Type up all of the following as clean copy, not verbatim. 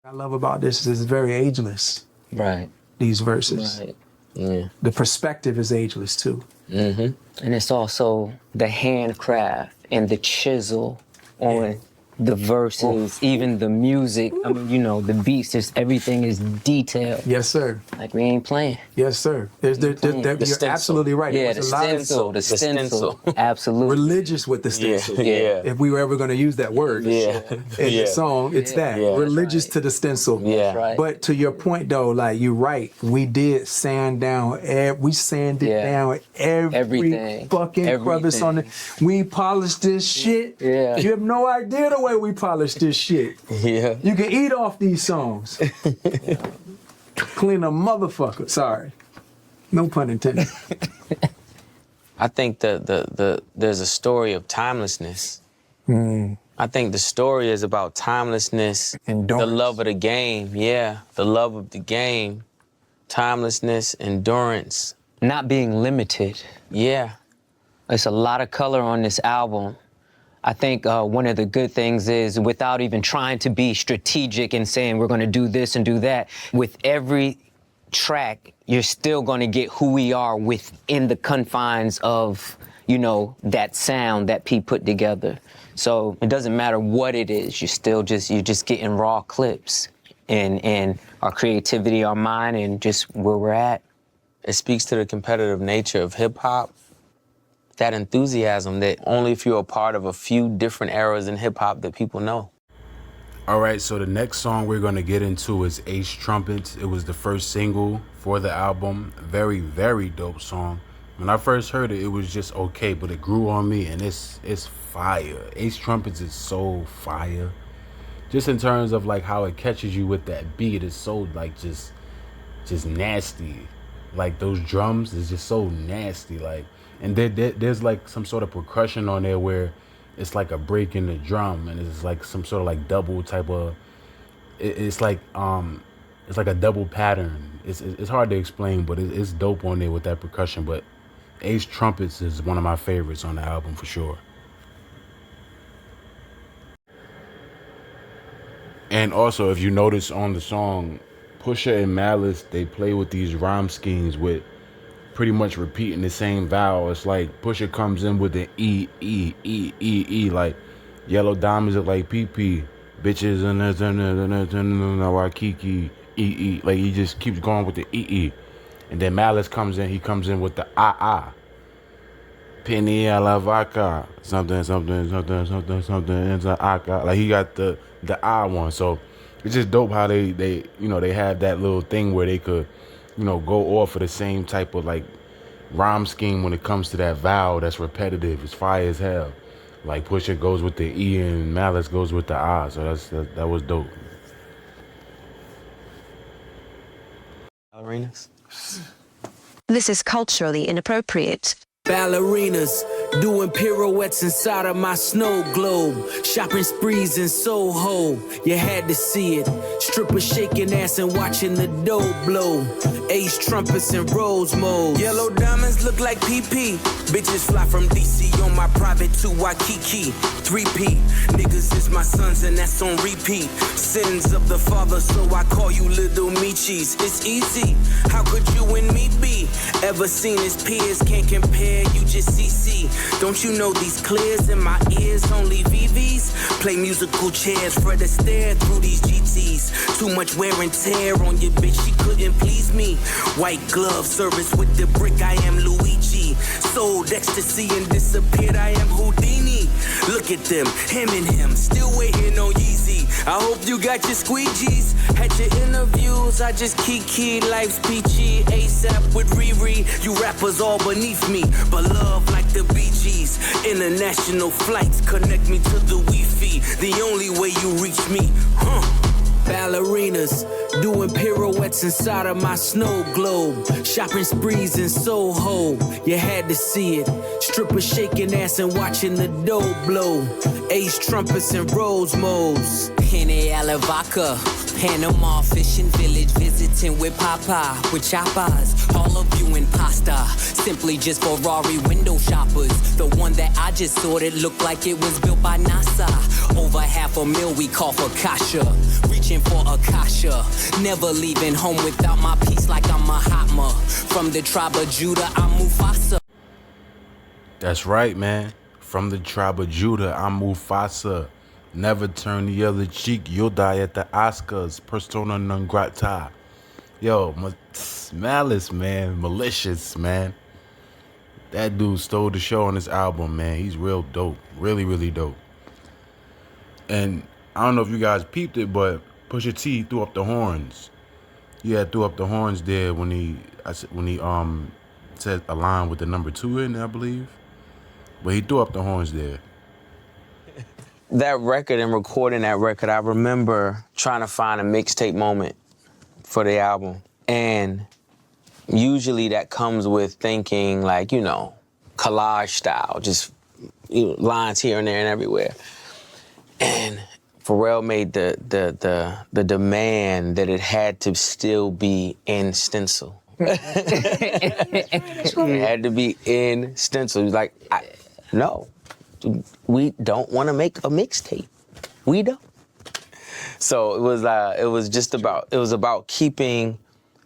I love about this is it's very ageless. Right. These verses. Right. Yeah. The perspective is ageless too. Mm-hmm. And it's also the handcraft and the chisel on the verses, even the music. I mean, you know, the beats, just everything is detailed. Yes, sir. Like we ain't playing. Yes, sir. You're absolutely right. Yeah, the stencil. Absolutely. Religious with the stencil. Yeah. If we were ever going to use that word in the song, it's that. Yeah, religious to the stencil. Yeah. That's right. But to your point though, like you're right. We did sand down, we sanded down every fucking crevice on it. We polished this shit. Yeah. You have no idea the way we polished this shit. Yeah. You can eat off these songs. Clean a motherfucker. Sorry. No pun intended. I think there's a story of timelessness. I think the story is about timelessness, endurance. The love of the game, the love of the game, timelessness, endurance. Not being limited. Yeah. There's a lot of color on this album. I think one of the good things is without even trying to be strategic and saying we're going to do this and do that, with every track, you're still going to get who we are within the confines of, you know, that sound that P put together. So it doesn't matter what it is, you're just getting raw clips and our creativity, our mind, and just where we're at. It speaks to the competitive nature of hip hop. That enthusiasm that only if you're a part of a few different eras in hip hop that people know. All right, so the next song we're gonna get into is Ace Trumpets. It was the first single for the album. Very, very dope song. When I first heard it, it was just okay, but it grew on me and it's fire. Ace Trumpets is so fire. Just in terms of like how it catches you with that beat, it's so like just nasty. Like those drums is just so nasty, like. And there's like some sort of percussion on there where it's like a break in the drum, and it's like some sort of like double type of. It's like a double pattern. It's hard to explain, but it's dope on there with that percussion. But Ace Trumpets is one of my favorites on the album for sure. And also, if you notice on the song, Pusha and Malice, they play with these rhyme schemes with pretty much repeating the same vowel. It's like Pusha comes in with the E, E, E, E, E, like yellow diamonds look like PP, bitches and Waikiki, E, E. Like he just keeps going with the E, E. And then Malice comes in, he comes in with the A. Penny a la vaca, something, like he got the I one. So it's just dope how they have that little thing where they could, go off of the same type of like rhyme scheme when it comes to that vowel that's repetitive. It's fire as hell. Like Pusha goes with the E and Malice goes with the I. So that was dope. Ballerinas. This is culturally inappropriate. Ballerinas doing pirouettes inside of my snow globe. Shopping sprees in Soho, you had to see it. Strippers shaking ass and watching the dough blow. Ace trumpets in rose mode. Yellow diamonds look like PP. Bitches fly from DC on my private to Waikiki. 3P, niggas is my sons and that's on repeat. Sins of the father, so I call you little Michis. It's easy, how could you and me be? Ever seen his peers, can't compare, you just CC. Don't you know these clears in my ears, only VVs? Play musical chairs, Fred Astaire through these GTs. Too much wear and tear on your bitch, she couldn't please me. White glove service with the brick, I am Luigi. Sold ecstasy and disappeared, I am Houdini. Look at them, him and him, still waiting on Yeezy. I hope you got your squeegees. Had your interviews, I just kiki. Life's peachy, ASAP with Riri. You rappers all beneath me, but love like the Bee Gees. International flights connect me to the Wi-Fi. The only way you reach me, Ballerinas doing pirouettes inside of my snow globe. Shopping sprees in Soho, you had to see it. Strippers shaking ass and watching the dough blow. Ace trumpets and rose modes. Henny Alavaca, Panama fishing village, visiting with Papa, with choppers. All of you in pasta, simply just Ferrari window shoppers. The one that I just sorted looked like it was built by NASA. Over $500,000 we call for Kasha, reaching for Akasha. Never leaving home without my peace like I'm Mahatma. From the tribe of Judah, I'm Mufasa. That's right, man. From the tribe of Judah, I'm Mufasa. Never turn the other cheek, you'll die at the Oscars. Persona non grata. Yo, Malice, man. Malicious, man. That dude stole the show on this album, man. He's real dope. Really, really dope. And I don't know if you guys peeped it, but Pusha T threw up the horns. Yeah, threw up the horns there when he said a line with the number 2 in, I believe. But he threw up the horns there. That record and recording that record, I remember trying to find a mixtape moment for the album. And usually that comes with thinking like, you know, collage style, just lines here and there and everywhere. And Pharrell made the demand that it had to still be in stencil. It had to be in stencil. He was like, no. We don't want to make a mixtape. We don't. So it was about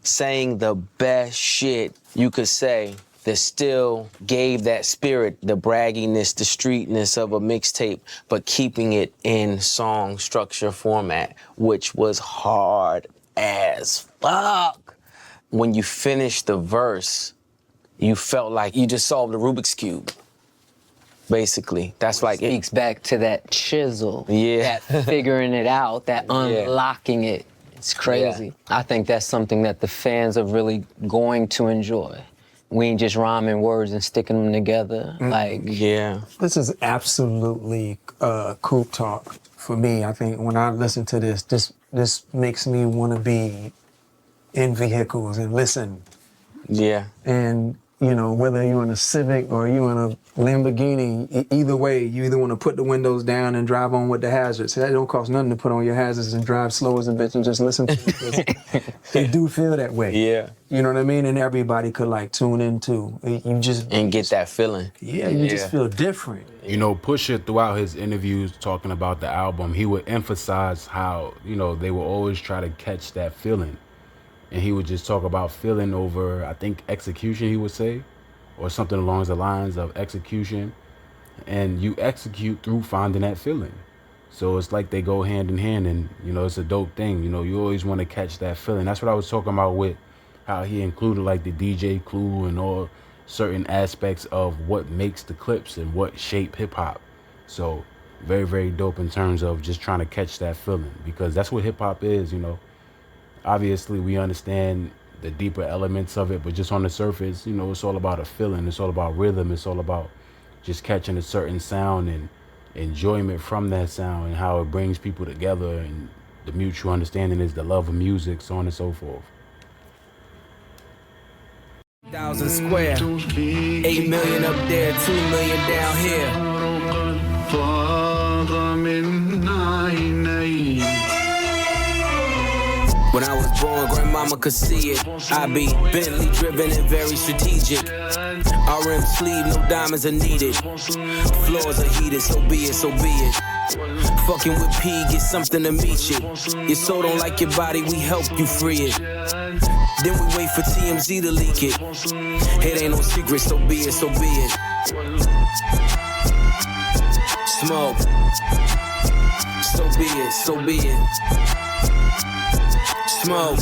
saying the best shit you could say that still gave that spirit, the bragginess, the streetness of a mixtape, but keeping it in song structure format, which was hard as fuck. When you finished the verse, you felt like you just solved the Rubik's Cube. Basically, that's like it speaks back to that chisel, yeah, that figuring it out, that unlocking it. It's crazy. Yeah. I think that's something that the fans are really going to enjoy. We ain't just rhyming words and sticking them together. Like, yeah. This is absolutely coupe talk for me. I think when I listen to this makes me want to be in vehicles and listen. Yeah. And you know, whether you're in a Civic or you're in a Lamborghini, either way, you either want to put the windows down and drive on with the hazards. That don't cost nothing to put on your hazards and drive slow as a bitch and just listen to it. It do feel that way. Yeah. You know what I mean? And everybody could like tune in too. You just and get that feeling. Yeah, you just feel different. You know, Pusha throughout his interviews talking about the album, he would emphasize how, you know, they will always try to catch that feeling. And he would just talk about feeling over, I think, execution, he would say, or something along the lines of execution. And you execute through finding that feeling. So it's like they go hand in hand, and, you know, it's a dope thing. You know, you always want to catch that feeling. That's what I was talking about with how he included, like, the DJ clue and all certain aspects of what makes the Clipse and what shape hip-hop. So very, very dope in terms of just trying to catch that feeling, because that's what hip-hop is, you know. Obviously, we understand the deeper elements of it, but just on the surface, you know, it's all about a feeling. It's all about rhythm. It's all about just catching a certain sound and enjoyment from that sound and how it brings people together, and the mutual understanding is the love of music, so on and so forth. 1,000 square, 8 million up there, 2 million down here. When I was born, grandmama could see it. I be Bentley driven and very strategic. RM sleeve, no diamonds are needed. Floors are heated, so be it, so be it. Fucking with P, get something to meet you. Your soul don't like your body, we help you free it. Then we wait for TMZ to leak it. It ain't no secret, so be it, so be it. Smoke. So be it, so be it. Smoke.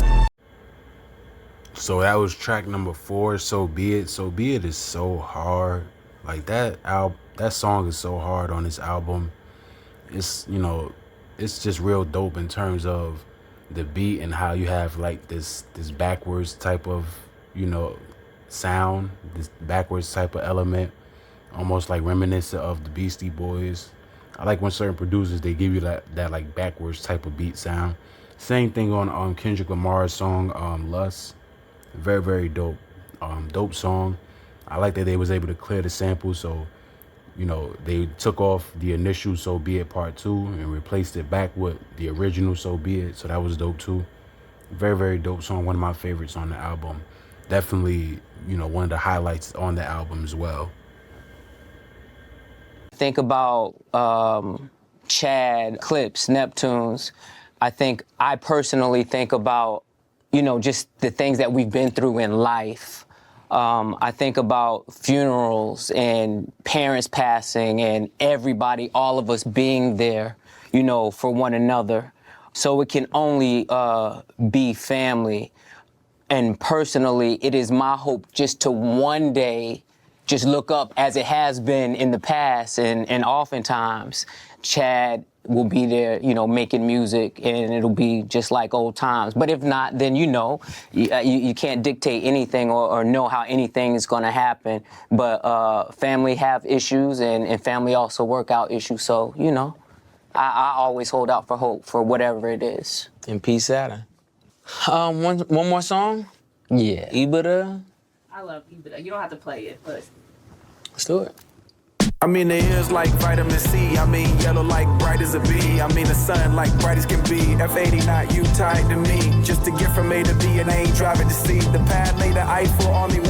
So that was track number 4, So Be It. So Be It is so hard. Like that song is so hard on this album. It's, you know, it's just real dope in terms of the beat and how you have like this backwards type of, you know, sound, this backwards type of element, almost like reminiscent of the Beastie Boys. I like when certain producers, they give you that like backwards type of beat sound. Same thing on Kendrick Lamar's song Lust. Very, very dope. Dope song. I like that they was able to clear the sample, so you know, they took off the initial So Be It Part 2 and replaced it back with the original So Be It, so that was dope too. Very, very dope song, one of my favorites on the album. Definitely, you know, one of the highlights on the album as well. Think about Chad, Clipse, Neptunes. I personally think about, you know, just the things that we've been through in life. I think about funerals and parents passing and everybody, all of us being there, you know, for one another. So it can only be family. And personally, it is my hope just to one day just look up as it has been in the past, and oftentimes Chad will be there, you know, making music, and it'll be just like old times. But if not, then you know, you can't dictate anything or know how anything is going to happen. But family have issues, and family also work out issues. So, you know, I always hold out for hope for whatever it is. And peace, Saturn. One more song? Yeah. Ibra. I love Ibra. You don't have to play it, but Let's do it. I'm in the hills like vitamin C. I mean yellow like bright as a bee. I'm in the sun like bright as can be. F80 not you tied to me. Just to get from A to B and I ain't driving to see. The pad laid the Eiffel on me